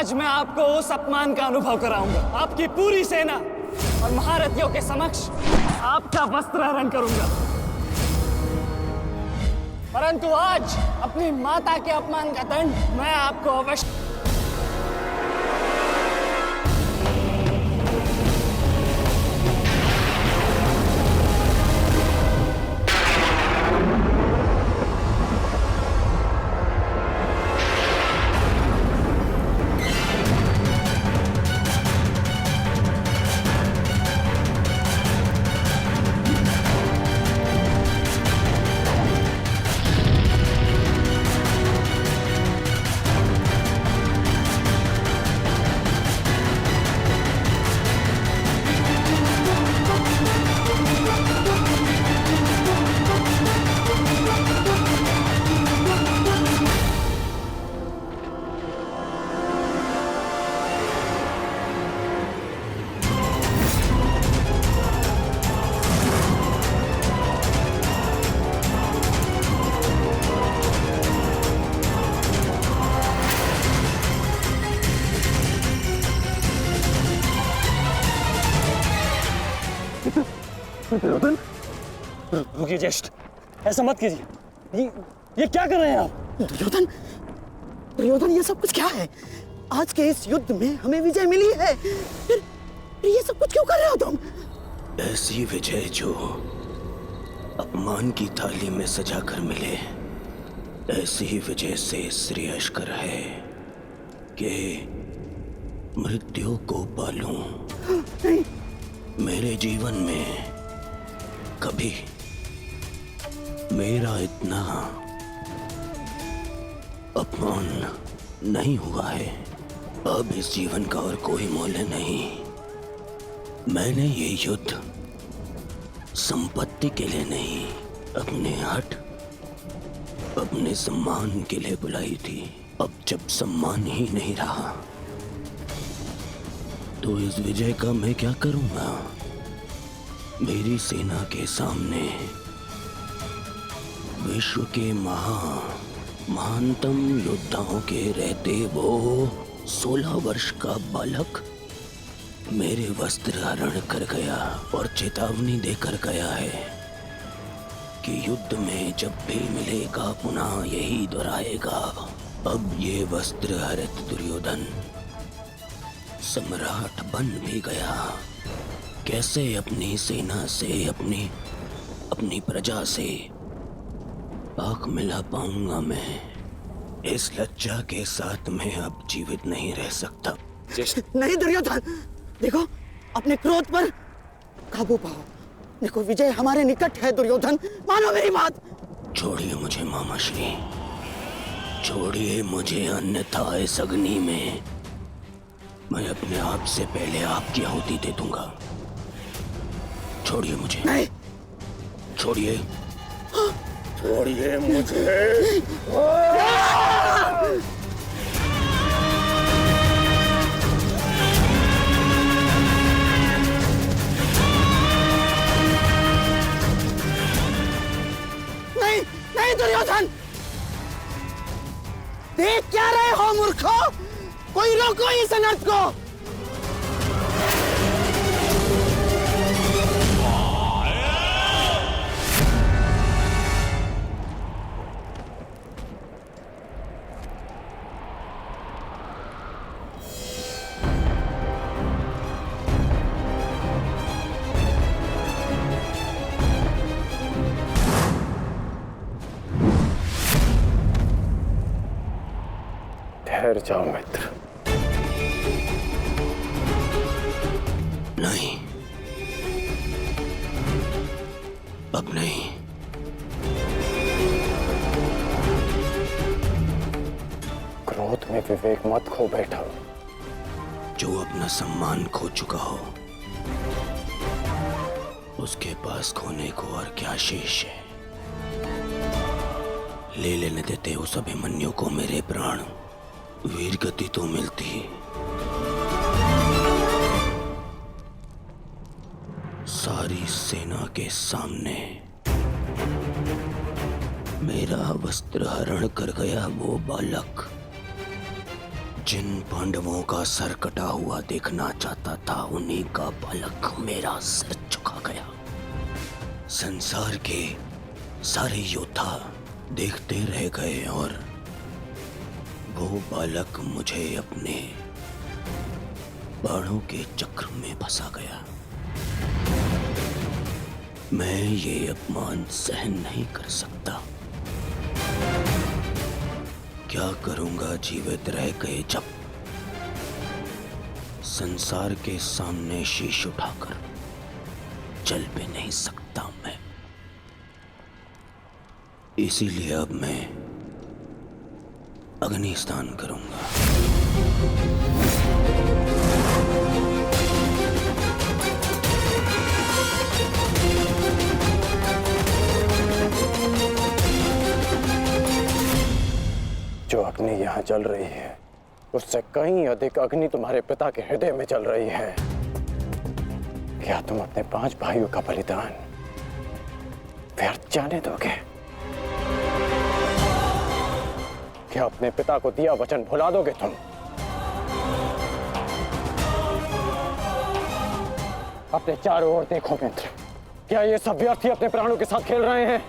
आज मैं आपको उस अपमान का अनुभव कराऊंगा। आपकी पूरी सेना और महारथियों के समक्ष आपका वस्त्रहरण करूंगा। परंतु आज अपनी माता के अपमान का दंड मैं आपको अवश्य। दुर्योधन, रुकिए ज्येष्ठ, ऐसा मत कीजिए। ये क्या कर रहे हैं आप? दुर्योधन, दुर्योधन, ये सब कुछ क्या है? आज के इस युद्ध में हमें विजय मिली है, फिर ये सब कुछ क्यों कर रहे हो तुम? ऐसी विजय जो अपमान की थाली में सजा कर मिले, ऐसी ही विजय से श्रेयस्कर है कि मृत्यु को पालूं। नहीं। मेरे जीवन में कभी मेरा इतना अपमान नहीं हुआ है। अब इस जीवन का और कोई मूल्य नहीं। मैंने ये युद्ध संपत्ति के लिए नहीं, अपने हट, अपने सम्मान के लिए बुलाई थी। अब जब सम्मान ही नहीं रहा तो इस विजय का मैं क्या करूंगा? मेरी सेना के सामने विश्व के महानतम योद्धाओं के रहते वो 16 वर्ष का बालक मेरे वस्त्र हरण कर गया और चेतावनी देकर गया है कि युद्ध में जब भी मिलेगा पुनः यही दोहराएगा। अब ये वस्त्र हरित दुर्योधन सम्राट बन भी गया। कैसे अपनी सेना से, अपनी प्रजा से आंख मिला पाऊंगा मैं? इस लज्जा के साथ मैं अब जीवित नहीं रह सकता। नहीं दुर्योधन, देखो अपने क्रोध पर काबू पाओ। देखो विजय हमारे निकट है दुर्योधन, मानो मेरी बात। छोड़िए मुझे मामाश्री, छोड़िए मुझे, अन्यथा इस अग्नि में मैं अपने आप से पहले आपकी आहुति दे दूंगा। छोड़िए मुझे। नहीं। छोड़िए, छोड़िए मुझे। नहीं, नहीं दुर्योधन, देख क्या रहे हो मूर्खों? कोई रोको इस अनर्थ को। ठहर जाओ मित्र। नहीं, अब नहीं। क्रोध में विवेक मत खो बैठा। जो अपना सम्मान खो चुका हो उसके पास खोने को और क्या शेष है? ले लेने देते उस अभिमन्यु को मेरे प्राण, वीर गति तो मिलती। सारी सेना के सामने मेरा वस्त्र हरण कर गया वो बालक जिन पांडवों का सर कटा हुआ देखना चाहता था, उन्हीं का बालक मेरा सर झुका गया। संसार के सारे योद्धा देखते रह गए और वो बालक मुझे अपने बाणों के चक्र में फंसा गया। मैं ये अपमान सहन नहीं कर सकता। क्या करूंगा जीवित रह गए जब संसार के सामने शीश उठाकर चल भी नहीं सकता मैं। इसीलिए अब मैं अग्नि स्नान करूंगा। जो अग्नि यहाँ जल रही है, उससे कहीं अधिक अग्नि तुम्हारे पिता के हृदय में जल रही है। क्या तुम अपने 5 भाइयों का बलिदान व्यर्थ जाने दोगे? क्या अपने पिता को दिया वचन भुला दोगे तुम? अपने चारों ओर देखो मित्र, क्या ये सब व्यर्थी अपने प्राणों के साथ खेल रहे हैं?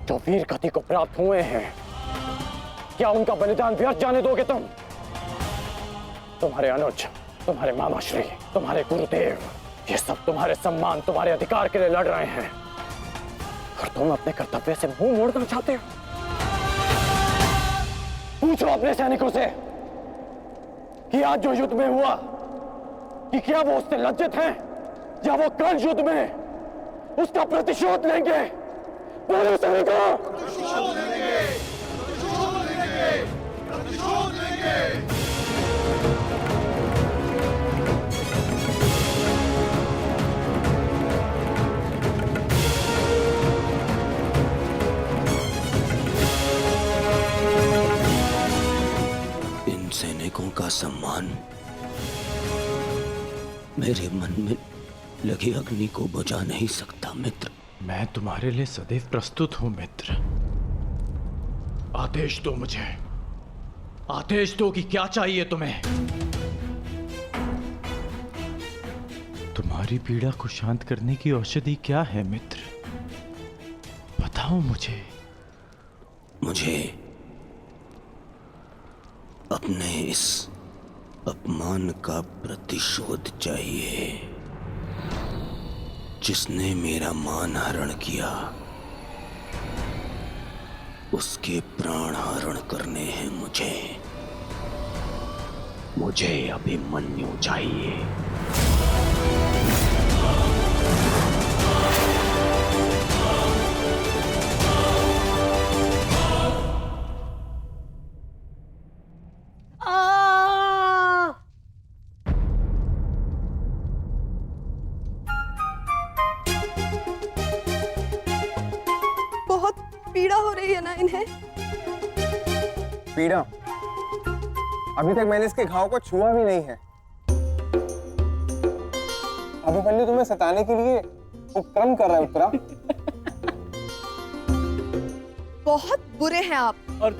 जो वीर गति को प्राप्त हुए हैं, क्या उनका बलिदान व्यर्थ जाने दोगे तुम? तुम्हारे अनुज, तुम्हारे मामाश्री, तुम्हारे गुरुदेव, ये सब तुम्हारे सम्मान, तुम्हारे अधिकार के लिए लड़ रहे हैं, और तुम अपने कर्तव्य से मुंह मोड़ना चाहते हो। पूछो अपने सैनिकों से कि आज जो युद्ध में हुआ, कि क्या वो उससे लज्जित हैं, या वो कल युद्ध में उसका प्रतिशोध लेंगे? बोलो सैनिकों! प्रतिशोध लेंगे! प्रतिशोध लेंगे! प्रतिशोध लेंगे! इन सैनिकों का सम्मान मेरे मन में लगी अग्नि को बुझा नहीं सकता मित्र। मैं तुम्हारे लिए सदैव प्रस्तुत हूं मित्र। आदेश दो मुझे, आदेश दो कि क्या चाहिए तुम्हें। तुम्हारी पीड़ा को शांत करने की औषधि क्या है मित्र? बताओ मुझे। मुझे अपने इस अपमान का प्रतिशोध चाहिए। जिसने मेरा मान हरण किया, उसके प्राण हरण करने हैं मुझे। मुझे अभिमन्यु चाहिए। बहुत पीड़ा हो रही है ना इन्हें? पीड़ा? अभी तक मैंने इसके घाव को छुआ भी नहीं है। अभिमन्यु तुम्हें सताने के लिए उपक्रम कर रहा है उत्तरा। बहुत बुरे हैं आप। और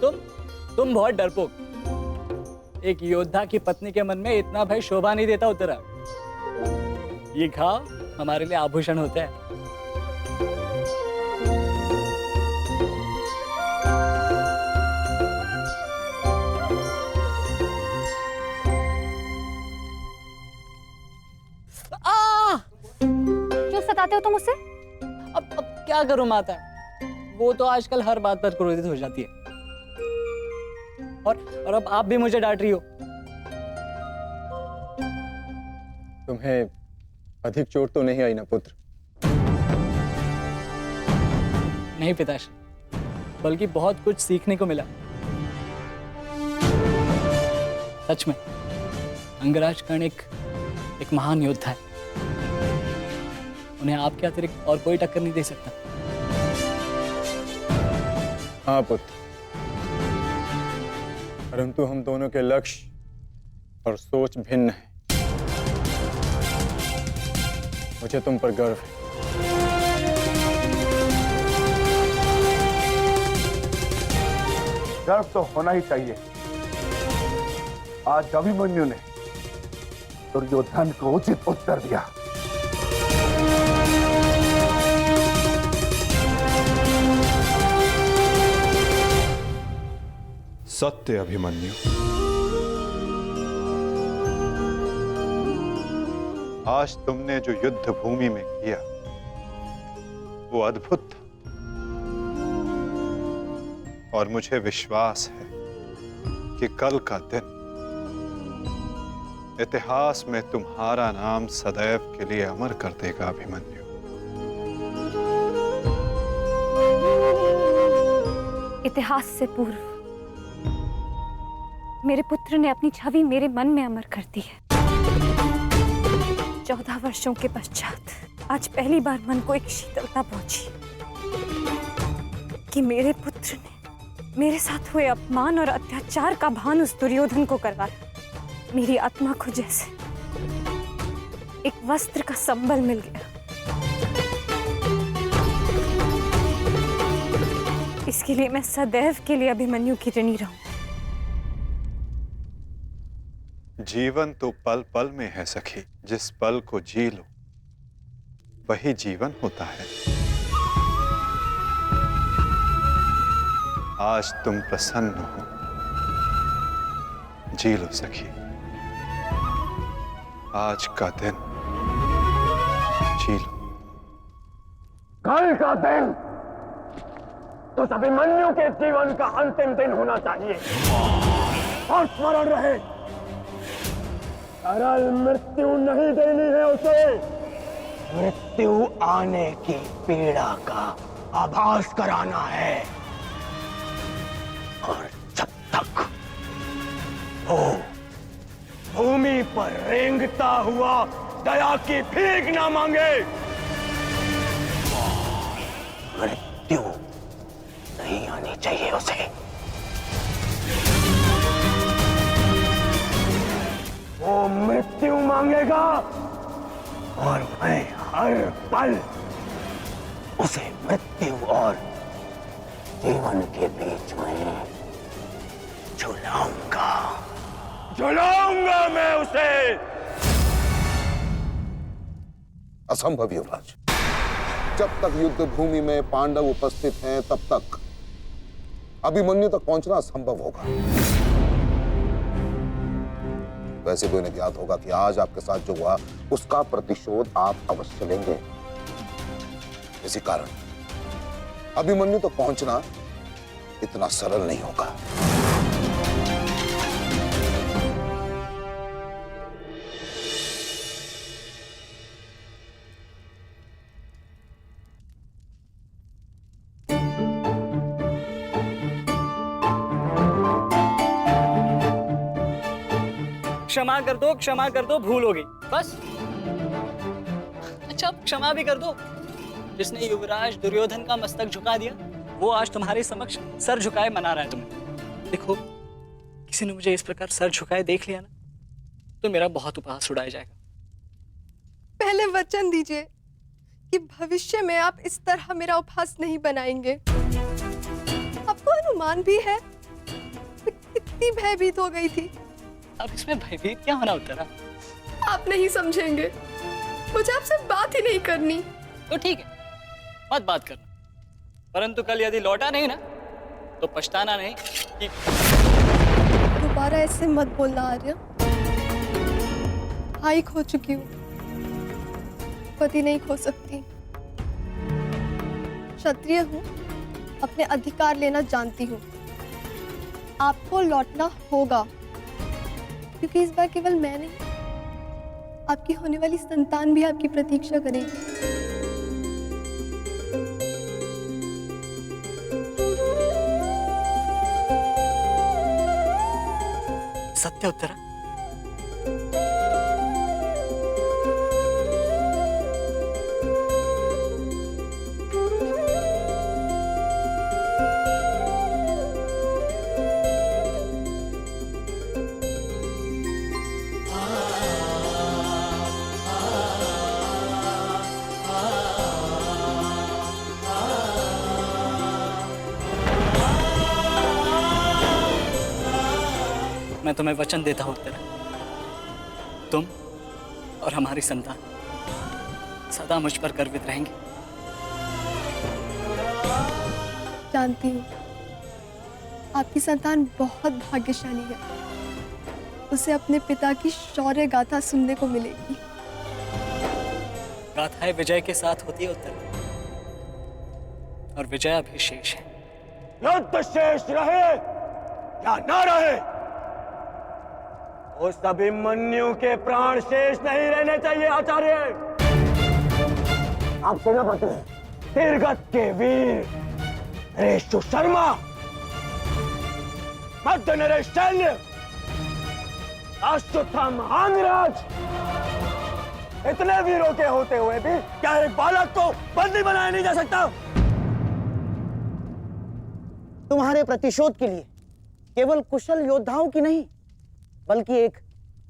तुम बहुत डरपोक। एक योद्धा की पत्नी के मन में इतना भय शोभा नहीं देता उत्तरा। ये घाव हमारे लिए आभूषण होता है। क्यों सताते हो तुम उसे? अब क्या करूं माता, वो तो आजकल हर बात पर क्रोधित हो जाती है। और अब आप भी मुझे डांट रही हो। तुम्हें अधिक चोट तो नहीं आई ना पुत्र? नहीं पिताश्री, बल्कि बहुत कुछ सीखने को मिला। सच में अंगराज कर्ण एक महान योद्धा है। उन्हें आपके अतिरिक्त और कोई टक्कर नहीं दे सकता। हाँ पुत्र, परंतु हम दोनों के लक्ष्य और सोच भिन्न हैं। मुझे तुम पर गर्व है। गर्व तो होना ही चाहिए, आज अभिमन्यु ने दुर्योधन को उचित उत्तर दिया। सत्य अभिमन्यु, आज तुमने जो युद्ध भूमि में किया वो अद्भुत था, और मुझे विश्वास है कि कल का दिन इतिहास में तुम्हारा नाम सदैव के लिए अमर कर देगा अभिमन्यु। इतिहास से पूर्व मेरे पुत्र ने अपनी छवि मेरे मन में अमर कर दी है। 14 वर्षों के पश्चात आज पहली बार मन को एक शीतलता पहुंची कि मेरे पुत्र ने मेरे साथ हुए अपमान और अत्याचार का भान उस दुर्योधन को करवाया। मेरी आत्मा को जैसे एक वस्त्र का संबल मिल गया। इसके लिए मैं सदैव के लिए अभिमन्यु की ऋणी रहूं। जीवन तो पल पल में है सखी, जिस पल को जी लो वही जीवन होता है। आज तुम प्रसन्न हो, जी लो सखी, आज का दिन जी लो। कल का दिन तो अभिमन्यु के जीवन का अंतिम दिन होना चाहिए, और स्मरण रहे, सरल मृत्यु नहीं देनी है उसे। मृत्यु आने की पीड़ा का आभास कराना है, और जब तक वो भूमि पर रेंगता हुआ दया की भीख ना मांगे, मृत्यु नहीं आनी चाहिए उसे। वो मृत्यु मांगेगा और मैं हर पल उसे मृत्यु और जीवन के बीच में झुलाऊंगा मैं उसे। असंभव युवराज, जब तक युद्ध भूमि में पांडव उपस्थित हैं तब तक अभिमन्यु तक पहुंचना असंभव होगा। वैसे भी उन्हें ज्ञात होगा कि आज आपके साथ जो हुआ उसका प्रतिशोध आप अवश्य लेंगे। इसी कारण अभिमन्यु तक पहुंचना इतना सरल नहीं होगा। क्षमा कर दो, भूल हो गई बस। अच्छा अब क्षमा भी कर दो। जिसने युवराज दुर्योधन का मस्तक झुका दिया वो आज तुम्हारे समक्ष सर झुकाए मना रहा है तुम्हें। देखो, किसी ने मुझे इस प्रकार सर झुकाए देख लिया ना तो मेरा बहुत उपहास उड़ाया जाएगा। पहले वचन दीजिए कि भविष्य में आप इस तरह मेरा उपहास नहीं बनाएंगे। आपको अनुमान भी है मैं कितनी भयभीत हो गई थी। अब इसमें भयभीत क्या होना उत्तरा? आप नहीं समझेंगे, मुझे आपसे बात ही नहीं करनी। तो ठीक है, मत बात करना, परंतु कल यदि लौटा नहीं ना तो पछताना नहीं कि दोबारा ऐसे मत बोलना आर्य। भाई खो चुकी हूँ, पति नहीं खो सकती। क्षत्रिय हूँ, अपने अधिकार लेना जानती हूँ। आपको लौटना होगा, क्योंकि इस बार केवल मैं नहीं, आपकी होने वाली संतान भी आपकी प्रतीक्षा करेगी। सत्य उत्तरा? मैं तुम्हें वचन देता हूं उत्तरा, तुम और हमारी संतान सदा मुझ पर गर्वित रहेंगे। जानती हूँ आपकी संतान बहुत भाग्यशाली है, उसे अपने पिता की शौर्य गाथा सुनने को मिलेगी। गाथाएं विजय के साथ होती है उत्तर, और विजय अभी शेष है। युद्ध शेष रहे या न रहे, उस अभिमन्यु के प्राण शेष नहीं रहने चाहिए आचार्य। आप सेनापति तीरगत के वीर नरेश शर्मा, मध्य नरेश शैल्य, अश्वत्थाम आंगराज, इतने वीरों के होते हुए भी क्या एक बालक को बंदी बनाया नहीं जा सकता? तुम्हारे प्रतिशोध के लिए केवल कुशल योद्धाओं की नहीं, बल्कि एक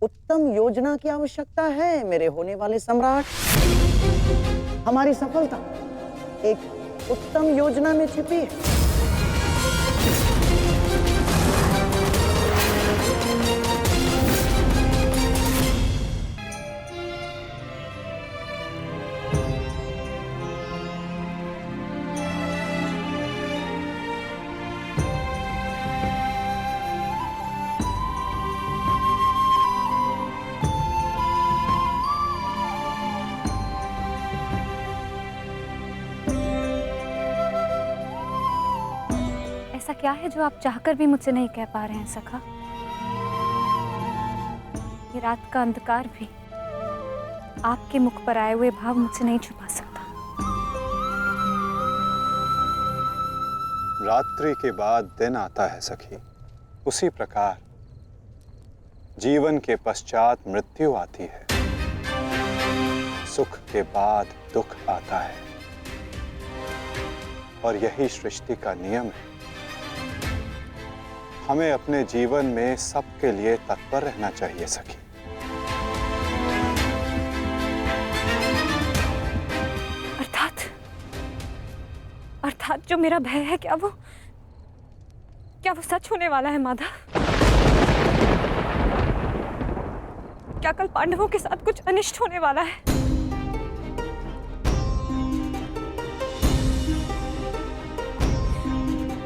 उत्तम योजना की आवश्यकता है मेरे होने वाले सम्राट। हमारी सफलता एक उत्तम योजना में छिपी है। ऐसा क्या है जो आप चाहकर भी मुझसे नहीं कह पा रहे हैं सखा? ये रात का अंधकार भी आपके मुख पर आए हुए भाव मुझसे नहीं छुपा सकता। रात्रि के बाद दिन आता है सखी, उसी प्रकार जीवन के पश्चात मृत्यु आती है। सुख के बाद दुख आता है, और यही सृष्टि का नियम है। हमें अपने जीवन में सबके लिए तत्पर रहना चाहिए सखी। अर्थात जो मेरा भय है, क्या वो सच होने वाला है माधव? क्या कल पांडवों के साथ कुछ अनिष्ट होने वाला है?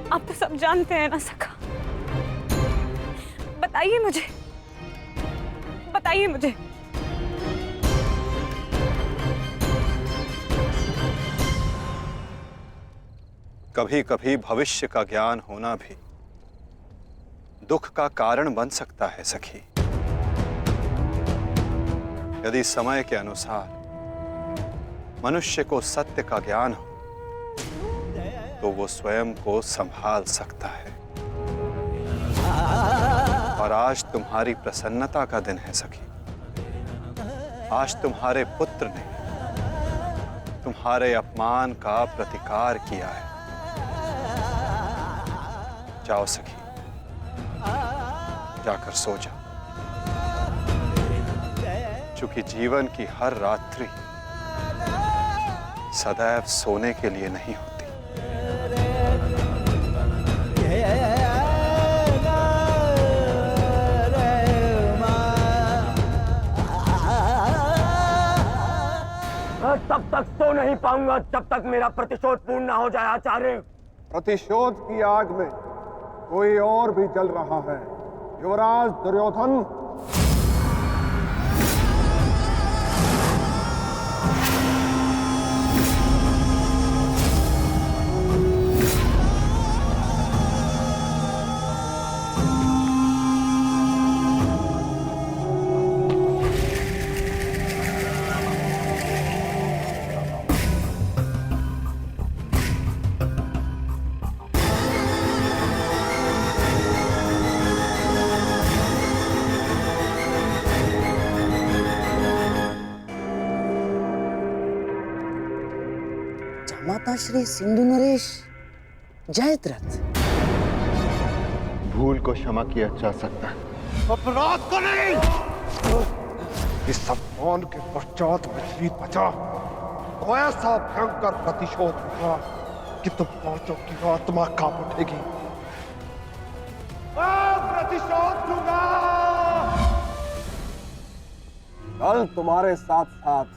आप तो सब जानते हैं ना सखा। बताइए मुझे, बताइए मुझे। कभी कभी भविष्य का ज्ञान होना भी दुख का कारण बन सकता है सखी। यदि समय के अनुसार मनुष्य को सत्य का ज्ञान हो तो वो स्वयं को संभाल सकता है। और आज तुम्हारी प्रसन्नता का दिन है सखी। आज तुम्हारे पुत्र ने तुम्हारे अपमान का प्रतिकार किया है। जाओ सखी, जाकर सो जाओ, चूंकि जीवन की हर रात्रि सदैव सोने के लिए नहीं होती। मैं तब तक सो नहीं पाऊंगा जब तक मेरा प्रतिशोध पूर्ण ना हो जाए आचार्य। प्रतिशोध की आग में कोई और भी जल रहा है। युवराज दुर्योधन, माता श्री सिंधु नरेश जयद्रथ। भूल को क्षमा किया जा सकता है, अपराध को नहीं। इस अपमान के पश्चात में जीत बचा तो ऐसा भयंकर प्रतिशोध होगा कि तुम पांचों की आत्मा कांप उठेगी। प्रतिशोध लूंगा। कल तुम्हारे साथ साथ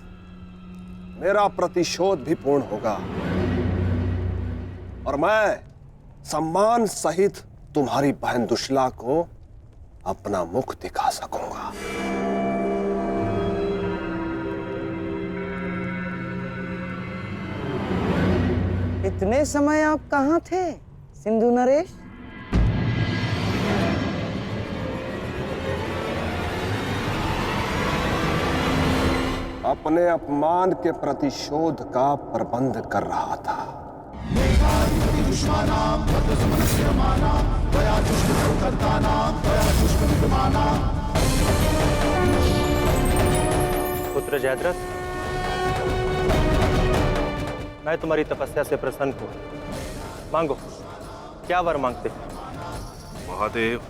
मेरा प्रतिशोध भी पूर्ण होगा और मैं सम्मान सहित तुम्हारी बहन दुशला को अपना मुख दिखा सकूंगा। इतने समय आप कहाँ थे सिंधु नरेश? अपने अपमान के प्रतिशोध का प्रबंध कर रहा था। पुत्र जयद्रथ, मैं तुम्हारी तपस्या से प्रसन्न हूं। मांगो, क्या वर मांगते हो? महादेव,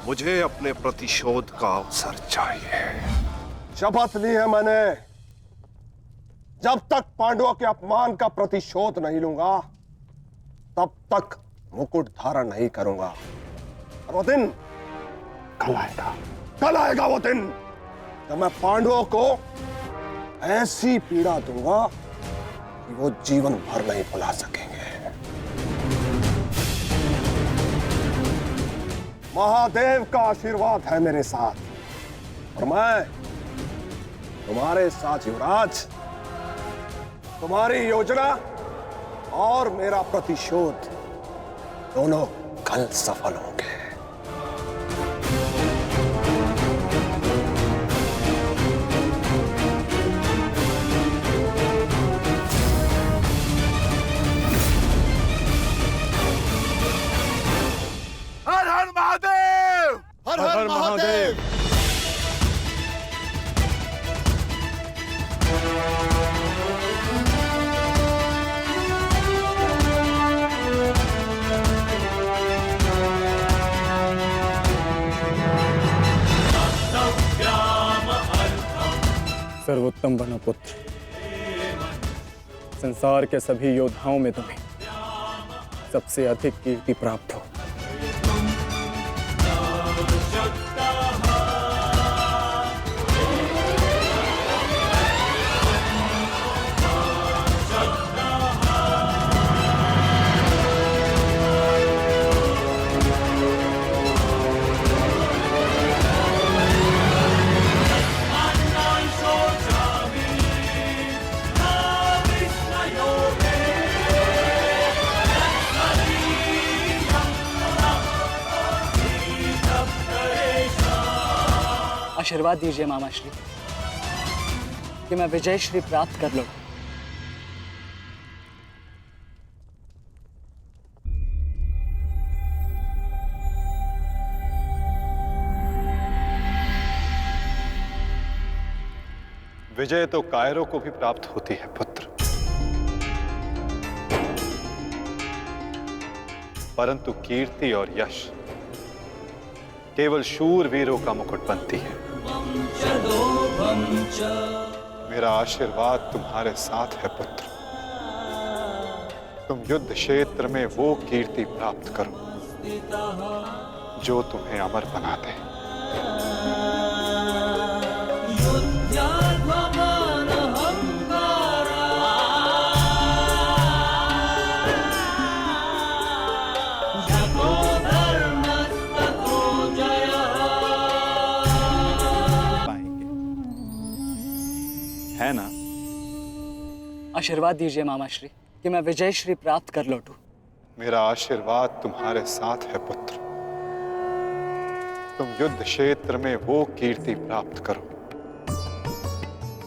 मुझे अपने प्रतिशोध का अवसर चाहिए। शपथ ली है मैंने, जब तक पांडवों के अपमान का प्रतिशोध नहीं लूंगा तब तक मुकुट धारण नहीं करूंगा। और वो दिन कल आएगा वो दिन जब मैं पांडवों को ऐसी पीड़ा दूंगा कि वो जीवन भर नहीं भुला सकेंगे। महादेव का आशीर्वाद है मेरे साथ और मैं तुम्हारे साथ युवराज। तुम्हारी योजना और मेरा प्रतिशोध दोनों कल सफल होंगे। हर हर महादेव, हर हर महादेव। सर्वोत्तम बनो पुत्र। संसार के सभी योद्धाओं में तुम्हें सबसे अधिक कीर्ति प्राप्त हो। आशीर्वाद दीजिए मामा श्री कि मैं विजय श्री प्राप्त कर लूं। विजय तो कायरों को भी प्राप्त होती है पुत्र, परंतु कीर्ति और यश केवल शूरवीरों का मुकुट बनती है। मेरा आशीर्वाद तुम्हारे साथ है पुत्र। तुम युद्ध क्षेत्र में वो कीर्ति प्राप्त करो जो तुम्हें अमर बना दे। है ना? आशीर्वाद दीजिए मामा श्री कि मैं विजय श्री प्राप्त कर लौटूं। मेरा आशीर्वाद तुम्हारे साथ है पुत्र। तुम युद्ध क्षेत्र में वो कीर्ति प्राप्त करो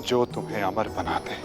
जो तुम्हें अमर बना दे।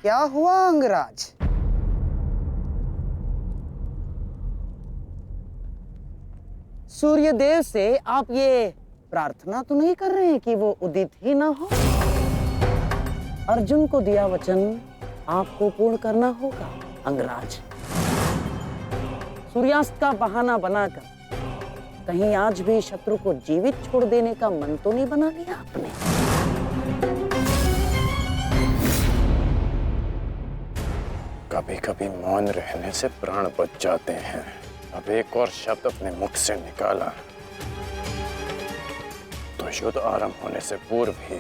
क्या हुआ अंगराज? सूर्यदेव से आप ये प्रार्थना तो नहीं कर रहे हैं कि वो उदित ही ना हो? अर्जुन को दिया वचन आपको पूर्ण करना होगा अंगराज। सूर्यास्त का बहाना बनाकर कहीं आज भी शत्रु को जीवित छोड़ देने का मन तो नहीं बना लिया आपने? कभी कभी मौन रहने से प्राण बच जाते हैं। अब एक और शब्द अपने मुख से निकाला तो युद्ध आरंभ होने से पूर्व ही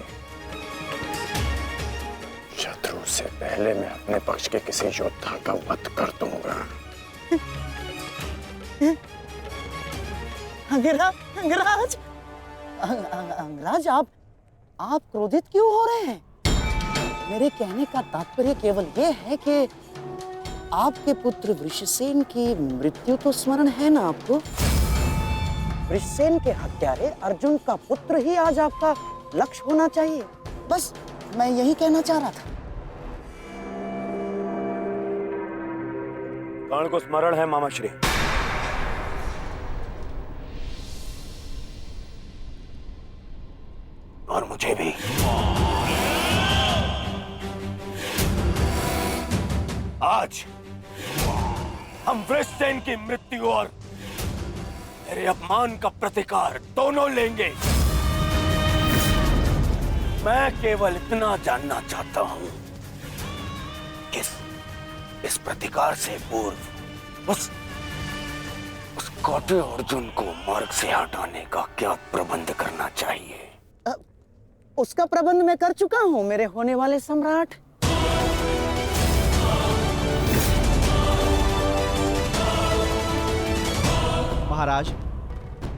शत्रु से पहले मैं अपने पक्ष के किसी योद्धा का वध कर दूंगा। अंगराज, अंगराज आप क्रोधित क्यों हो रहे हैं? मेरे कहने का तात्पर्य केवल यह है कि आपके पुत्र वृषसेन की मृत्यु तो स्मरण है ना आपको? वृषसेन के हत्यारे अर्जुन का पुत्र ही आज आपका लक्ष्य होना चाहिए। बस मैं यही कहना चाह रहा था। कर्ण को स्मरण है मामाश्री। और मुझे भी। आज हम वृषसेन की मृत्यु और मेरे अपमान का प्रतिकार दोनों लेंगे। मैं केवल इतना जानना चाहता हूं कि इस प्रतिकार से पूर्व उस कौटे अर्जुन को मार्ग से हटाने का क्या प्रबंध करना चाहिए? उसका प्रबंध मैं कर चुका हूं मेरे होने वाले सम्राट। महाराज,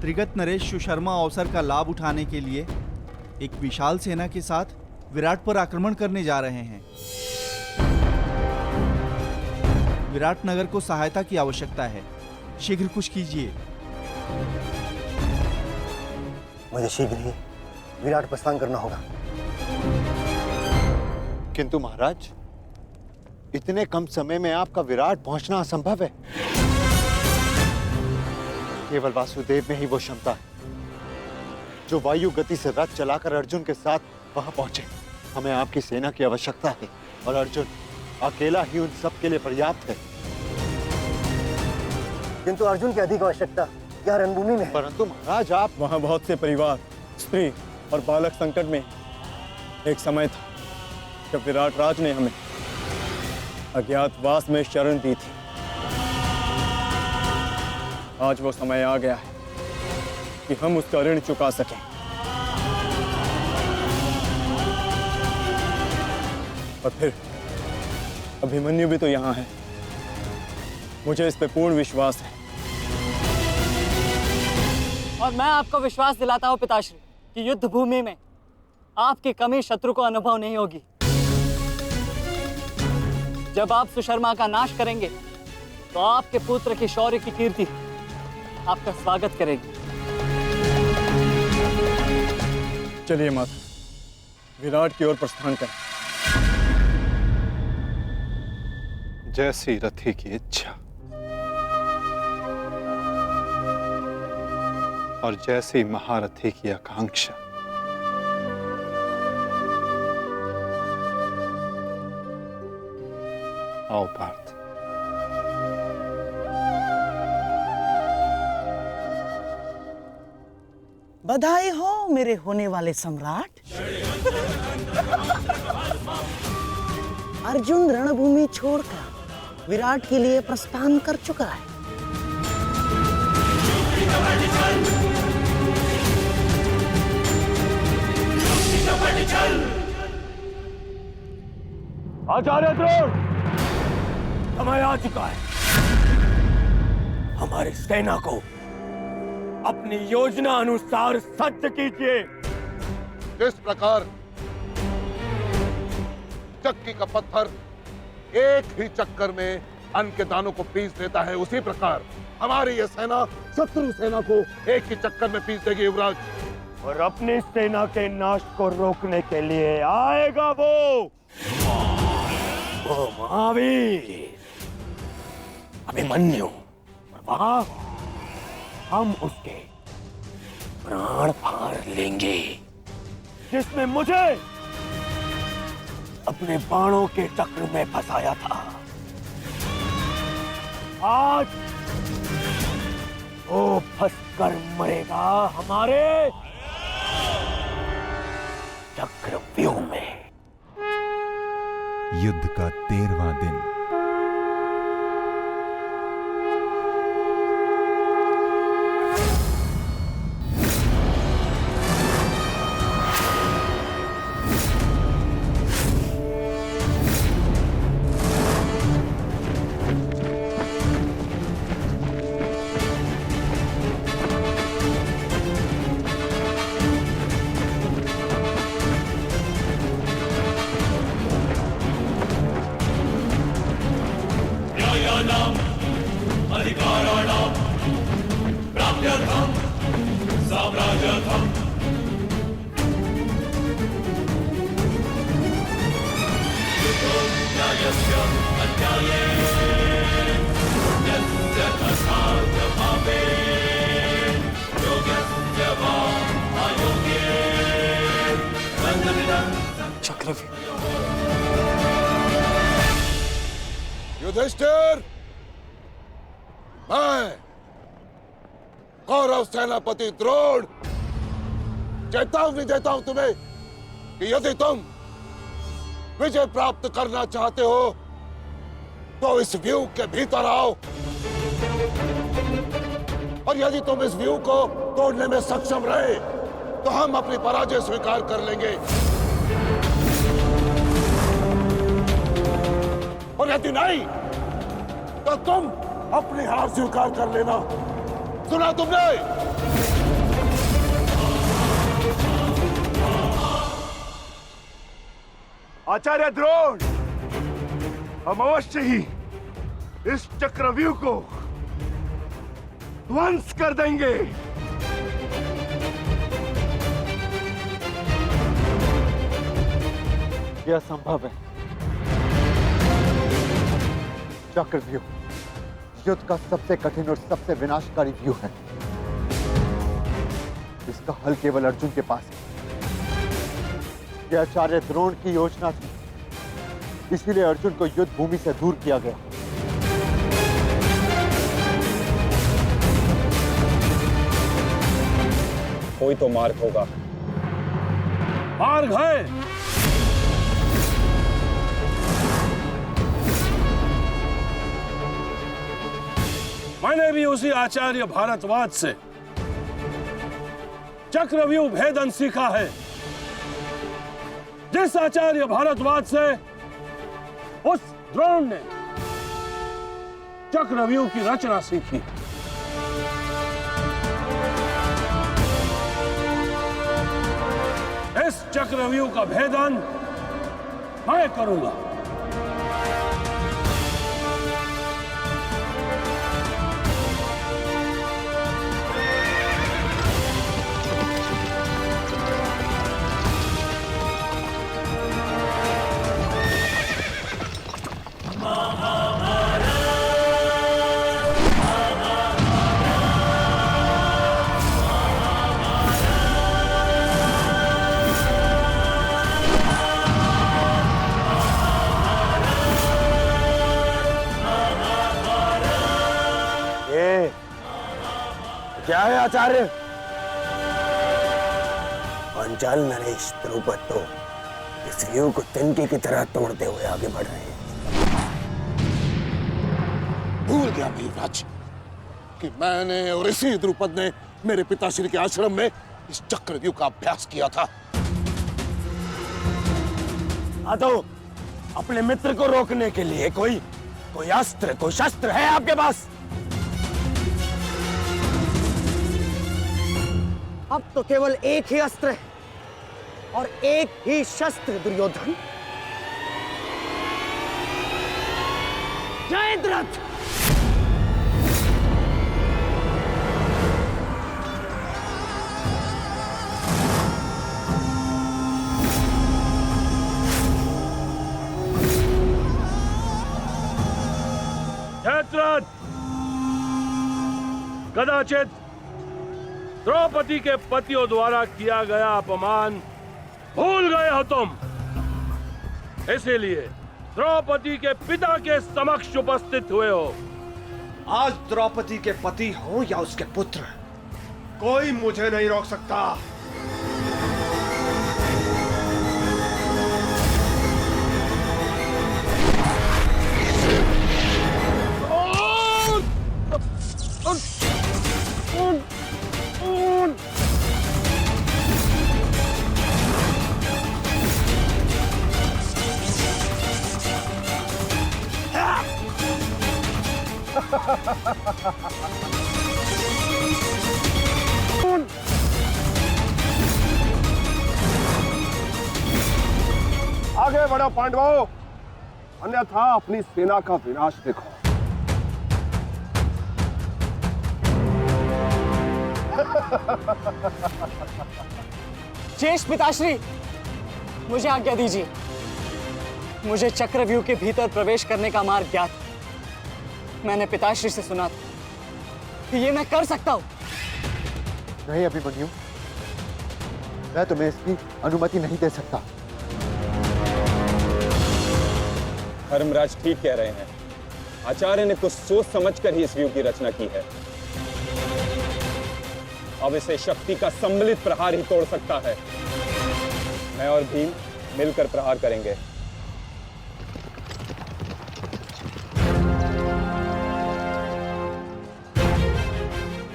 त्रिगत नरेश सुशर्मा अवसर का लाभ उठाने के लिए एक विशाल सेना के साथ विराट पर आक्रमण करने जा रहे हैं। विराट नगर को सहायता की आवश्यकता है। शीघ्र कुछ कीजिए। मुझे शीघ्र ही विराट प्रस्थान करना होगा। किंतु महाराज, इतने कम समय में आपका विराट पहुंचना असंभव है। केवल वासुदेव में ही वो क्षमता है जो वायु गति से रथ चलाकर अर्जुन के साथ वहां पहुंचे। हमें आपकी सेना की आवश्यकता है और अर्जुन अकेला ही उन सब के लिए पर्याप्त है। किंतु अर्जुन की अधिक आवश्यकता यह रणभूमि में है। परंतु महाराज, आप वहां बहुत से परिवार, स्त्री और बालक संकट में। एक समय था जब विराट राज ने हमें अज्ञातवास में शरण दी थी। आज वो समय आ गया है कि हम उसका ऋण चुका सकें। और फिर अभिमन्यु भी तो यहाँ है। मुझे इस पे पूर्ण विश्वास है। और मैं आपको विश्वास दिलाता हूँ पिताश्री कि युद्ध भूमि में आपकी कमी शत्रु को अनुभव नहीं होगी। जब आप सुशर्मा का नाश करेंगे तो आपके पुत्र की शौर्य की कीर्ति आपका स्वागत करेगी। चलिए माता, विराट की ओर प्रस्थान करें। जैसी रथी की इच्छा और जैसी महारथी की आकांक्षा। आओ पार्थ। बधाई हो मेरे होने वाले सम्राट। अर्जुन रणभूमि छोड़कर विराट के लिए प्रस्थान कर चुका है। आचार्य द्रोण, समय आ चुका है। हमारी सेना को अपनी योजना अनुसार सज्ज कीजिए। जिस प्रकार चक्की का पत्थर एक ही चक्कर में अन्न के दानों को पीस देता है, उसी प्रकार हमारी यह सेना शत्रु सेना को एक ही चक्कर में पीस देगी युवराज। और अपनी सेना के नाश को रोकने के लिए आएगा वो वो महावीर अभिमन्यु, और वहां हम उसके प्राण फाड़ लेंगे, जिसने मुझे अपने बाणों के चक्र में फंसाया था। आज वो फंसकर मरेगा हमारे चक्रव्यूह में। युद्ध का 13वां दिन। युधिष्ठिर, मैं कौरव सेनापति द्रोण चेतावनी देता हूं तुम्हें कि यदि तुम विजय प्राप्त करना चाहते हो तो इस व्यूह के भीतर आओ, और यदि तुम इस व्यूह को तोड़ने में सक्षम रहे तो हम अपनी पराजय स्वीकार कर लेंगे, और यदि नहीं तो तुम अपनी हार स्वीकार कर लेना। सुना तुमने? आचार्य द्रोण, हम अवश्य ही इस चक्रव्यूह को ध्वंस कर देंगे। यह संभव है। चक्रव्यूह युद्ध का सबसे कठिन और सबसे विनाशकारी व्यूह है। इसका हल केवल अर्जुन के पास है। यह आचार्य द्रोण की योजना थी, इसीलिए अर्जुन को युद्ध भूमि से दूर किया गया। कोई तो मार्ग होगा। मार्ग है। मैंने भी उसी आचार्य भारद्वाज से चक्रव्यूह भेदन सीखा है, जिस आचार्य भारद्वाज से उस द्रोण ने चक्रव्यूह की रचना सीखी। इस चक्रव्यूह का भेदन मैं करूंगा। क्या है आचार्य? पांचाल नरेश द्रुपद तो इस व्यूह को तिनके की तरह तोड़ते हुए आगे बढ़ रहे हैं। भूल गया वीरराज कि मैंने और इसी द्रुपद ने मेरे पिताश्री के आश्रम में इस चक्रव्यूह का अभ्यास किया था। तो अपने मित्र को रोकने के लिए कोई अस्त्र, कोई शस्त्र है आपके पास? अब तो केवल एक ही अस्त्र है और एक ही शस्त्र दुर्योधन। जयद्रथ! कदाचित द्रौपदी के पतियों द्वारा किया गया अपमान भूल गए हो तुम। इसीलिए द्रौपदी के पिता के समक्ष उपस्थित हुए हो। आज द्रौपदी के पति हो या उसके पुत्र, कोई मुझे नहीं रोक सकता। आगे बढ़ो पांडवों, अन्यथा अपनी सेना का विनाश देखो। शेष पिताश्री, मुझे आज्ञा दीजिए। मुझे चक्रव्यूह के भीतर प्रवेश करने का मार्ग ज्ञात। मैंने पिताश्री से सुना था कि ये मैं कर सकता हूं। नहीं अभिमन्यु, मैं तुम्हें इसकी अनुमति नहीं दे सकता। धर्मराज ठीक कह रहे हैं। आचार्य ने कुछ सोच समझकर ही इस व्यूह की रचना की है। अब इसे शक्ति का सम्मिलित प्रहार ही तोड़ सकता है। मैं और भीम मिलकर प्रहार करेंगे।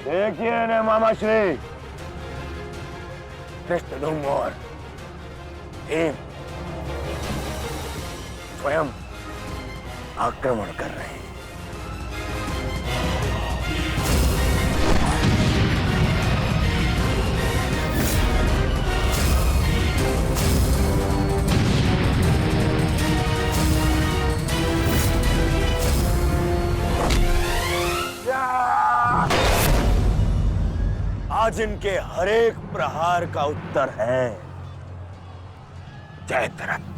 देखिए ने मामा श्री, धृष्टद्युम्न और भीम स्वयं आक्रमण कर रहे हैं। आज इनके हरेक प्रहार का उत्तर है जयद्रथ।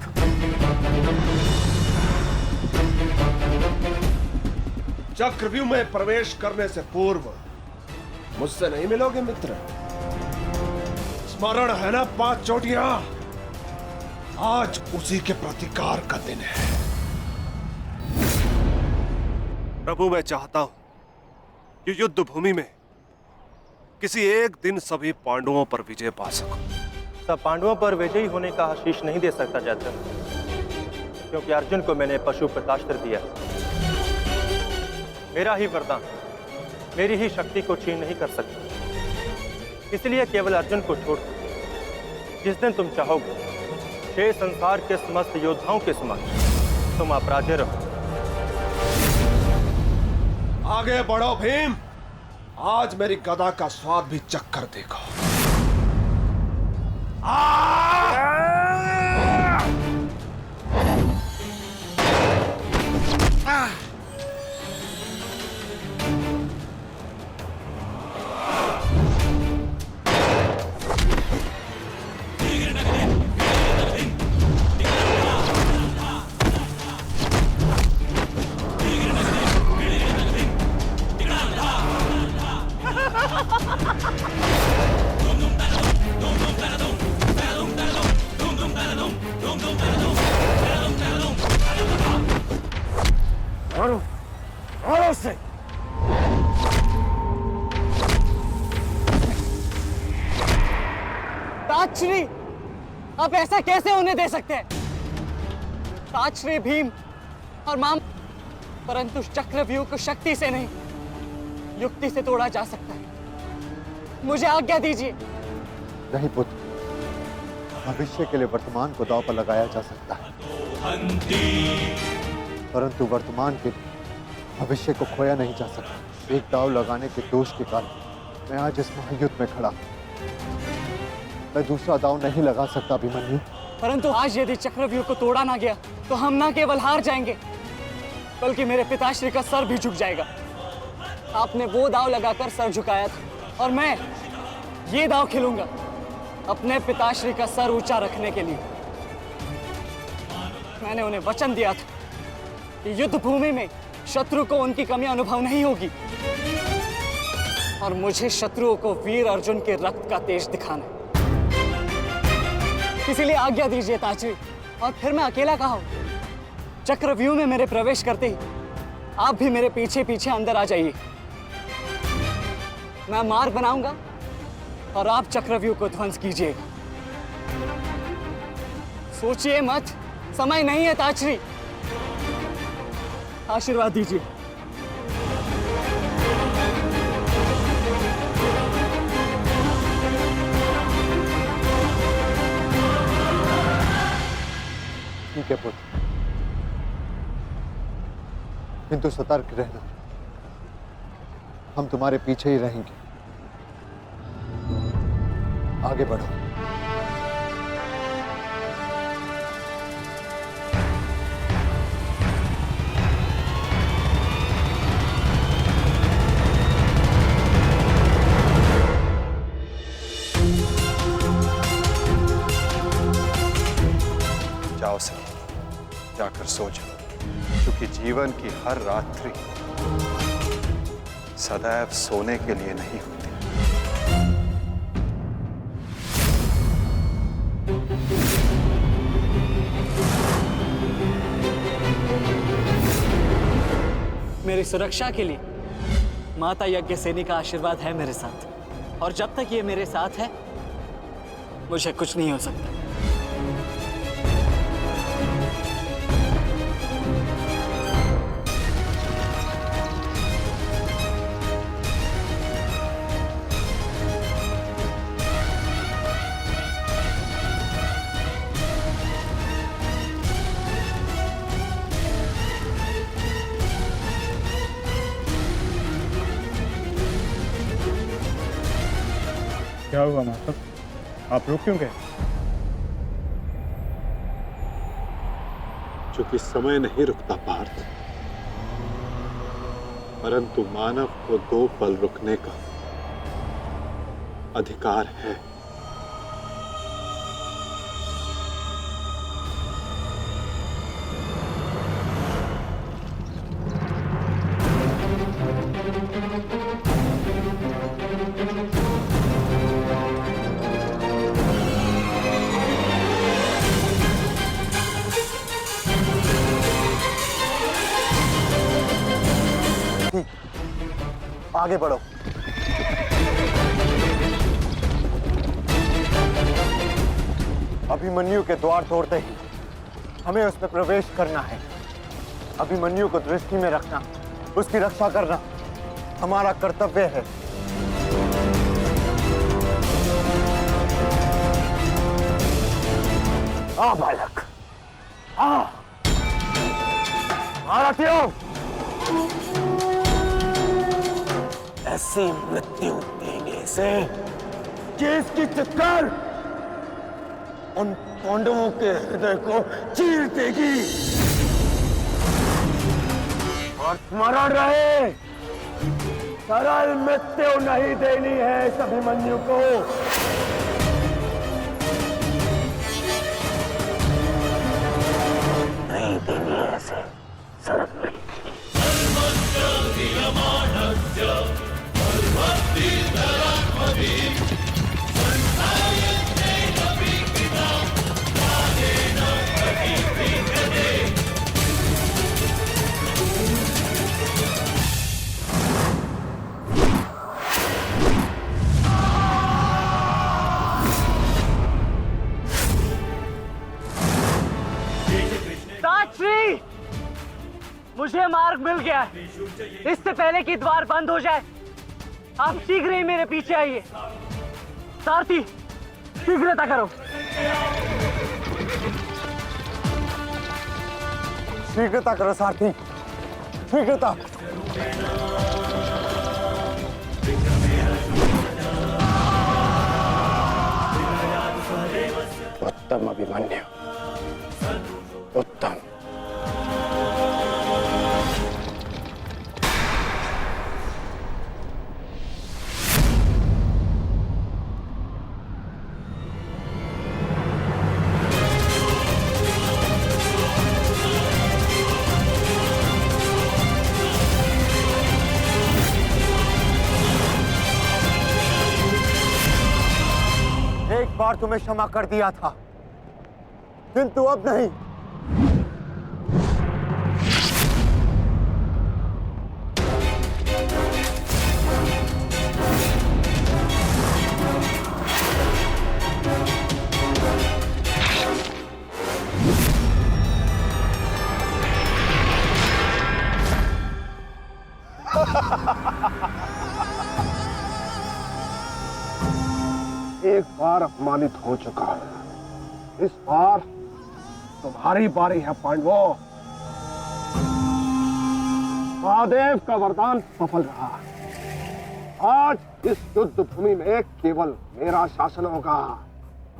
चक्रव्यूह में प्रवेश करने से पूर्व मुझसे नहीं मिलोगे मित्र? स्मरण है ना 5 चोटियां? आज उसी के प्रतिकार का दिन है। प्रभु, मैं चाहता हूं कि युद्ध भूमि में किसी एक दिन सभी पांडवों पर विजय पा सकूं। सब पांडवों पर विजयी होने का आशीष नहीं दे सकता जयद्रथ, क्योंकि अर्जुन को मैंने पशुपतास्त्र दिया। मेरा ही वरदान मेरी ही शक्ति को छीन नहीं कर सकता। इसलिए केवल अर्जुन को छोड़ जिस दिन तुम चाहोगे, शेष संसार के समस्त योद्धाओं के समक्ष तुम अपराजय रहो। आगे बढ़ो भीम, आज मेरी गदा का स्वाद भी चक्कर देखो। मारो उसे। ताजश्री, आप ऐसा कैसे होने दे सकते हैं? ताजश्री, भीम और माम, परंतु चक्रव्यूह को शक्ति से नहीं, युक्ति से तोड़ा जा सकता है। मुझे आज्ञा दीजिए। नहीं पुत्र, भविष्य के लिए वर्तमान को दांव पर लगाया जा सकता है, परंतु वर्तमान के लिए भविष्य को खोया नहीं जा सकता। एक दांव लगाने के दोष के कारण मैं आज इस महायुद्ध में खड़ा हूं। मैं दूसरा दांव नहीं लगा सकता अभिमन्यु। परंतु आज यदि चक्रव्यूह को तोड़ा ना गया तो हम ना केवल हार जाएंगे, बल्कि मेरे पिताश्री का सर भी झुक जाएगा। आपने वो दांव लगाकर सर झुकाया था और मैं ये दांव खेलूंगा अपने पिताश्री का सर ऊंचा रखने के लिए। मैंने उन्हें वचन दिया था कि युद्ध भूमि में शत्रु को उनकी कमी अनुभव नहीं होगी। और मुझे शत्रुओं को वीर अर्जुन के रक्त का तेज दिखाना है। इसीलिए आज्ञा दीजिए ताची, और फिर मैं अकेला कहाँ हूं? चक्रव्यूह में मेरे प्रवेश करते ही आप भी मेरे पीछे पीछे अंदर आ जाइए। मैं मार्ग बनाऊंगा और आप चक्रव्यूह को ध्वंस कीजिएगा। सोचिए मत, समय नहीं है ताचरी। आशीर्वाद दीजिए। ठीक है पुत्र, किंतु सतर्क रहना। हम तुम्हारे पीछे ही रहेंगे। आगे बढ़ो। जाओ सर, जाकर सो जाओ, क्योंकि जीवन की हर रात्रि सदैव सोने के लिए नहीं होती। मेरी सुरक्षा के लिए माता यज्ञसेनी का आशीर्वाद है मेरे साथ, और जब तक ये मेरे साथ है मुझे कुछ नहीं हो सकता। क्या हुआ माता? आप रुक क्यों गए? चूंकि समय नहीं रुकता पार्थ, परंतु मानव को 2 पल रुकने का अधिकार है। आगे बढ़ो। अभिमन्यु के द्वार तोड़ते ही हमें उसमें प्रवेश करना है। अभिमन्यु को दृष्टि में रखना, उसकी रक्षा करना हमारा कर्तव्य है। आ बालक, आ भारतीयों, ऐसी मृत्यु देने से केस की चित्कार उन पांडवों के हृदय को चीर देगी। और स्मरण रहे, सरल मृत्यु नहीं देनी है इस अभिमन्यु को। नहीं देनी है ऐसे सरल मृत्यु। ताक्षी, मुझे मार्ग मिल गया है। इससे पहले कि द्वार बंद हो जाए आप शीघ्र ही मेरे पीछे आइए। सारथी, शीघ्रता करो। शीघ्रता करो सारथी, शीघ्रता। उत्तम अभिमन्यु, उत्तम। बार तुम्हें क्षमा कर दिया था, किंतु अब नहीं। एक बार अपमानित हो चुका हूं, इस बार तुम्हारी बारी है पांडवों। महादेव का वरदान सफल रहा। आज इस युद्ध भूमि में केवल मेरा शासन होगा,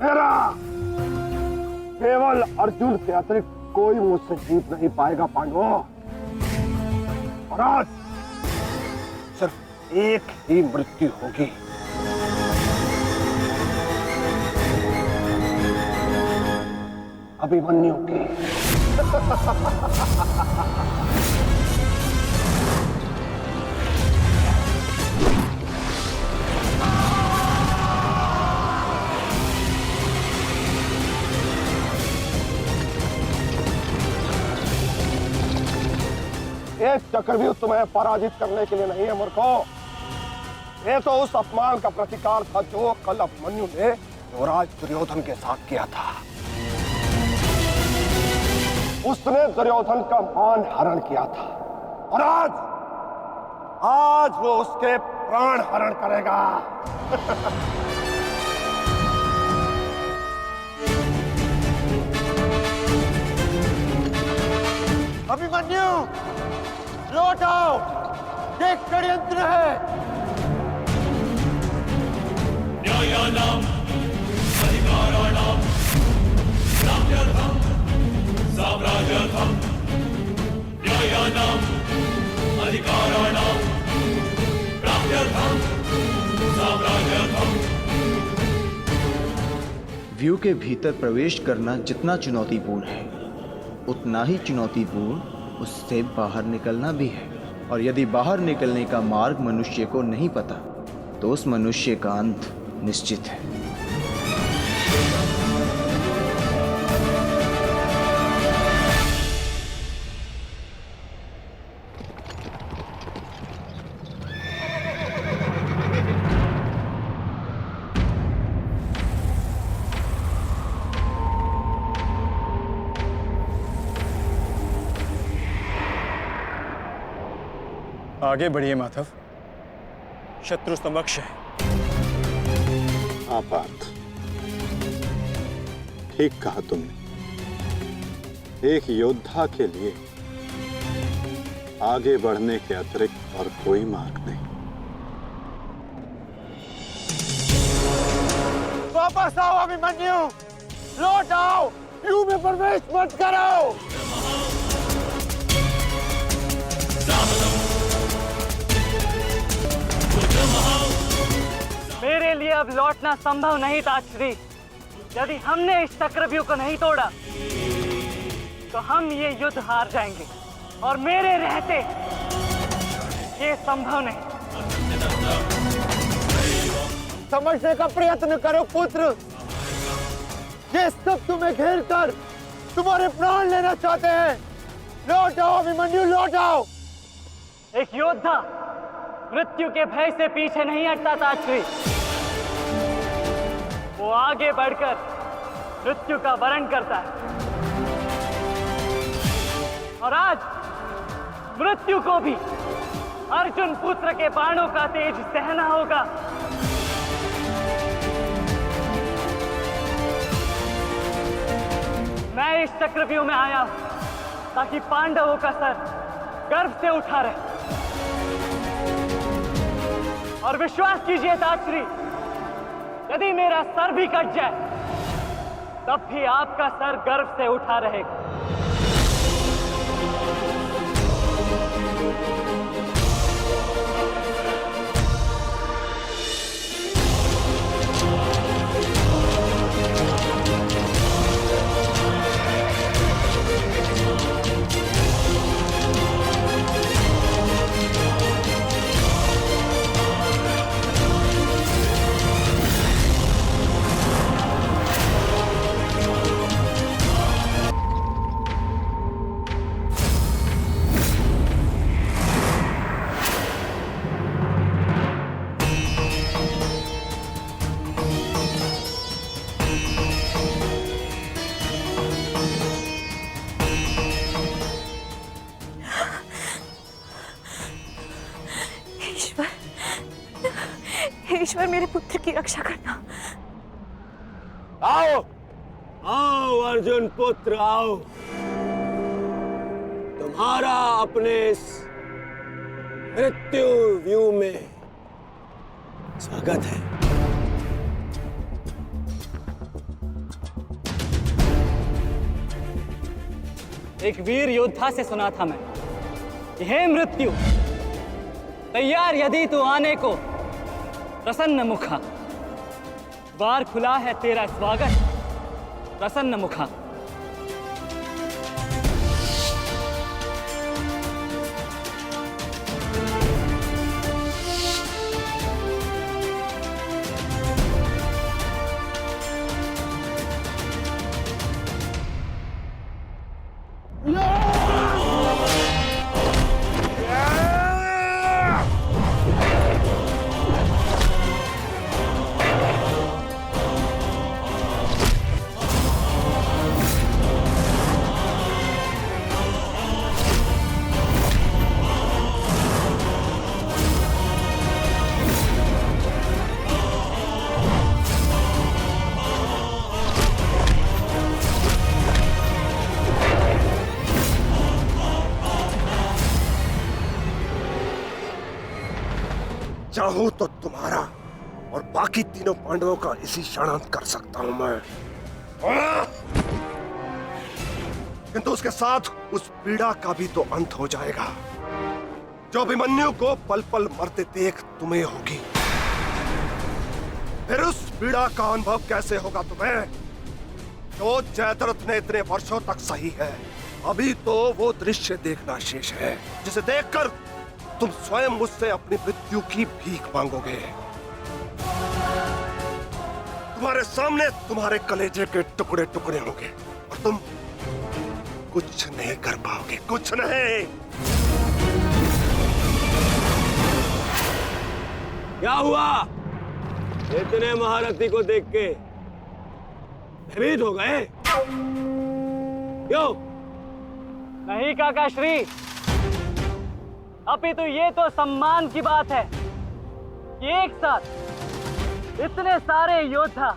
मेरा। केवल अर्जुन के अतिरिक्त कोई मुझसे जीत नहीं पाएगा पांडवों। और आज सिर्फ एक ही मृत्यु होगी। अभिमन्यु की। ये चक्रव्यूह तुम्हें पराजित करने के लिए नहीं है मूर्खों। ये तो उस अपमान का प्रतिकार था जो कल अभिमन्यु ने युवराज दुर्योधन के साथ किया था। उसने दुर्योधन का मान हरण किया था और आज वो उसके प्राण हरण करेगा। अभिमन्यु, लौट आओ, ये षड्यंत्र है। न्यायानां अधिकाराणां प्राप्त्यर्थं साम्राज्यर्थं न्यायानां अधिकाराणां प्राप्त्यर्थं साम्राज्यर्थं। व्यू के भीतर प्रवेश करना जितना चुनौतीपूर्ण है, उतना ही चुनौतीपूर्ण उससे बाहर निकलना भी है। और यदि बाहर निकलने का मार्ग मनुष्य को नहीं पता, तो उस मनुष्य का अंत निश्चित है। आगे बढ़िए माधव, शत्रु समक्ष है। आपात, ठीक कहा तुमने। एक योद्धा के लिए आगे बढ़ने के अतिरिक्त और कोई मार्ग नहीं। वापस आओ अभिमन्यु, लौट आओ, व्यू में प्रवेश मत करो। मेरे लिए अब लौटना संभव नहीं था श्री। यदि हमने इस चक्रव्यूह को नहीं तोड़ा तो हम ये युद्ध हार जाएंगे, और मेरे रहते ये संभव नहीं। समझने का प्रयत्न करो पुत्र, ये सब तुम्हें घेर कर तुम्हारे प्राण लेना चाहते हैं। लौट आओ अभिमन्यु, लौट आओ। एक योद्धा मृत्यु के भय से पीछे नहीं हटता था श्री। वो आगे बढ़कर मृत्यु का वरण करता है, और आज मृत्यु को भी अर्जुन पुत्र के बाणों का तेज सहना होगा। मैं इस चक्रव्यूह में आया हूं ताकि पांडवों का सर गर्व से उठा रहे। और विश्वास कीजिए ताश्री, यदि मेरा सर भी कट जाए तब भी आपका सर गर्व से उठा रहेगा। ईश्वर मेरे पुत्र की रक्षा करना। आओ आओ अर्जुन पुत्र आओ, तुम्हारा अपने इस मृत्यु व्यू में स्वागत है। एक वीर योद्धा से सुना था मैं कि हे मृत्यु, तैयार यदि तू आने को, प्रसन्न मुखा, द्वार खुला है तेरा स्वागत, प्रसन्न मुखा। चाहूं तो तुम्हारा और बाकी तीनों पांडवों का इसी क्षण अंत कर सकता हूं मैं, किंतु उसके साथ उस पीड़ा का भी तो अंत हो जाएगा जो अभिमन्यु को पल पल मरते देख तुम्हें होगी। फिर उस पीड़ा का अनुभव कैसे होगा तुम्हें जो जयद्रथ ने इतने वर्षों तक सही है। अभी तो वो दृश्य देखना शेष है जिसे देखकर तुम स्वयं मुझसे अपनी मृत्यु की भीख मांगोगे। तुम्हारे सामने तुम्हारे कलेजे के टुकड़े टुकड़े होंगे और तुम कुछ नहीं कर पाओगे, कुछ नहीं। क्या हुआ? इतने महारथी को देख के भयभीत हो गए? क्यों? नहीं काका श्री, अपितु ये तो सम्मान की बात है कि एक साथ इतने सारे योद्धा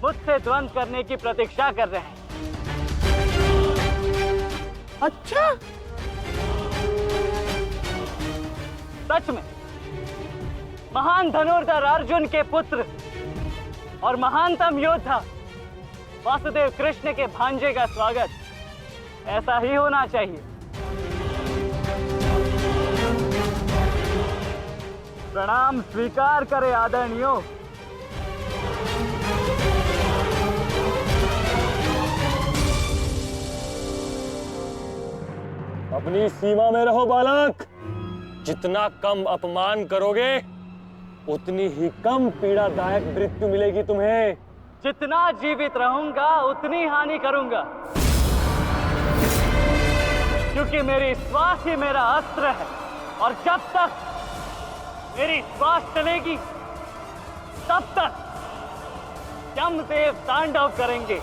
मुझसे द्वंद्व करने की प्रतीक्षा कर रहे हैं। अच्छा, सच में महान धनुर्धर अर्जुन के पुत्र और महानतम योद्धा वासुदेव कृष्ण के भांजे का स्वागत ऐसा ही होना चाहिए। प्रणाम स्वीकार करे आदरणीयों। अपनी सीमा में रहो बालक। जितना कम अपमान करोगे उतनी ही कम पीड़ादायक मृत्यु मिलेगी तुम्हें। जितना जीवित रहूंगा उतनी हानि करूंगा, क्योंकि मेरी श्वास ही मेरा अस्त्र है और जब तक मेरी श्वास चलेगी तब तक यमदेव तांडव करेंगे।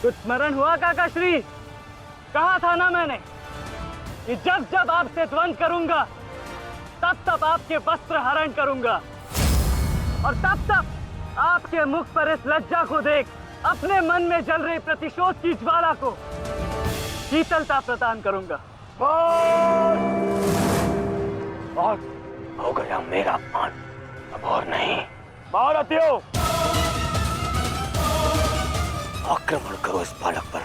कुछ स्मरण हुआ काका श्री? कहा था ना मैंने कि जब जब आपसे द्वंद्व करूंगा तब तब आपके वस्त्र हरण करूंगा और तब तब आपके मुख पर इस लज्जा को देख अपने मन में जल रही प्रतिशोध की ज्वाला को शीतलता प्रदान करूंगा। और हो गया मेरा अपमान, अब और नहीं। महारथियों, आक्रमण करो इस बालक पर।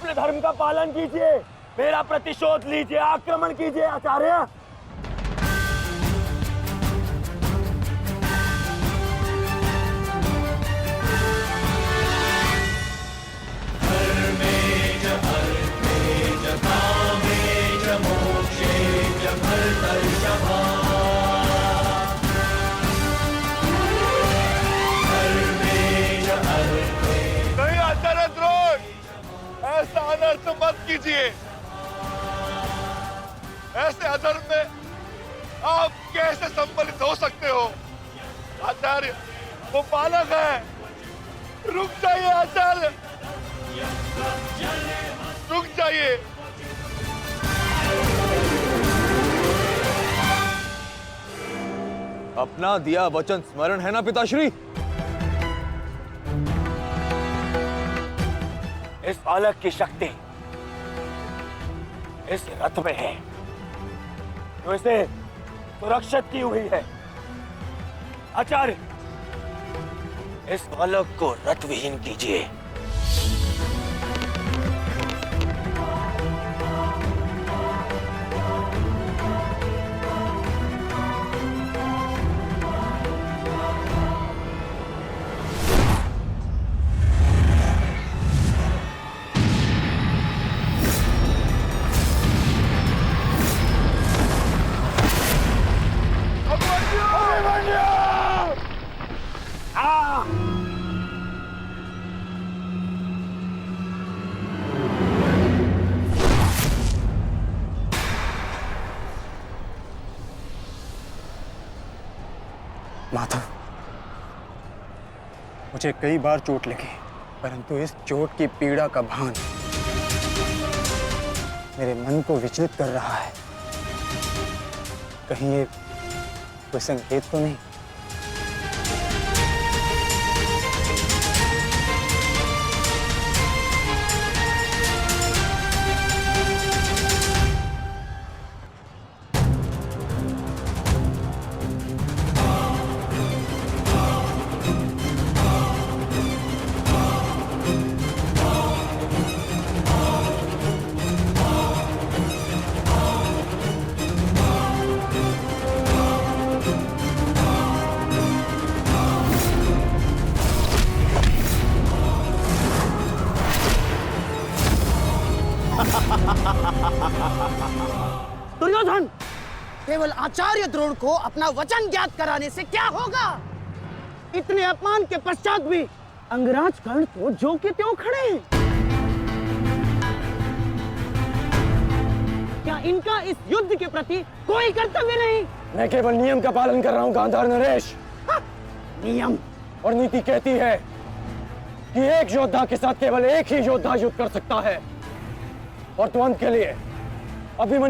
अपने धर्म का पालन कीजिए, मेरा प्रतिशोध लीजिए, आक्रमण कीजिए आचार्य। नहीं आचार्य द्रोण, ऐसा अनर्थ मत कीजिए। ऐसे अधर्म में आप कैसे सम्मिलित हो सकते हो? आचार्य, वो बालक है। रुक जाइए आचार्य, रुक जाइए। अपना दिया वचन स्मरण है ना पिताश्री? इस बालक की शक्ति इस रथ में है, जो इसे सुरक्षित की हुई है। आचार्य, इस बालक को रथ विहीन कीजिए। माधव, मुझे कई बार चोट लगी, परंतु इस चोट की पीड़ा का भान मेरे मन को विचलित कर रहा है। कहीं ये कोई संकेत तो नहीं? दुर्योधन, केवल आचार्य द्रोण को अपना वचन ज्ञात कराने से क्या होगा? इतने अपमान के पश्चात भी अंगराज कर्ण तो जो के त्यों खड़े हैं। क्या इनका इस युद्ध के प्रति कोई कर्तव्य नहीं? मैं केवल नियम का पालन कर रहा हूं गांधार नरेश। नियम और नीति कहती है कि एक योद्धा के साथ केवल एक ही योद्धा युद्ध कर सकता है, और तुरंत के लिए अभिमन्यु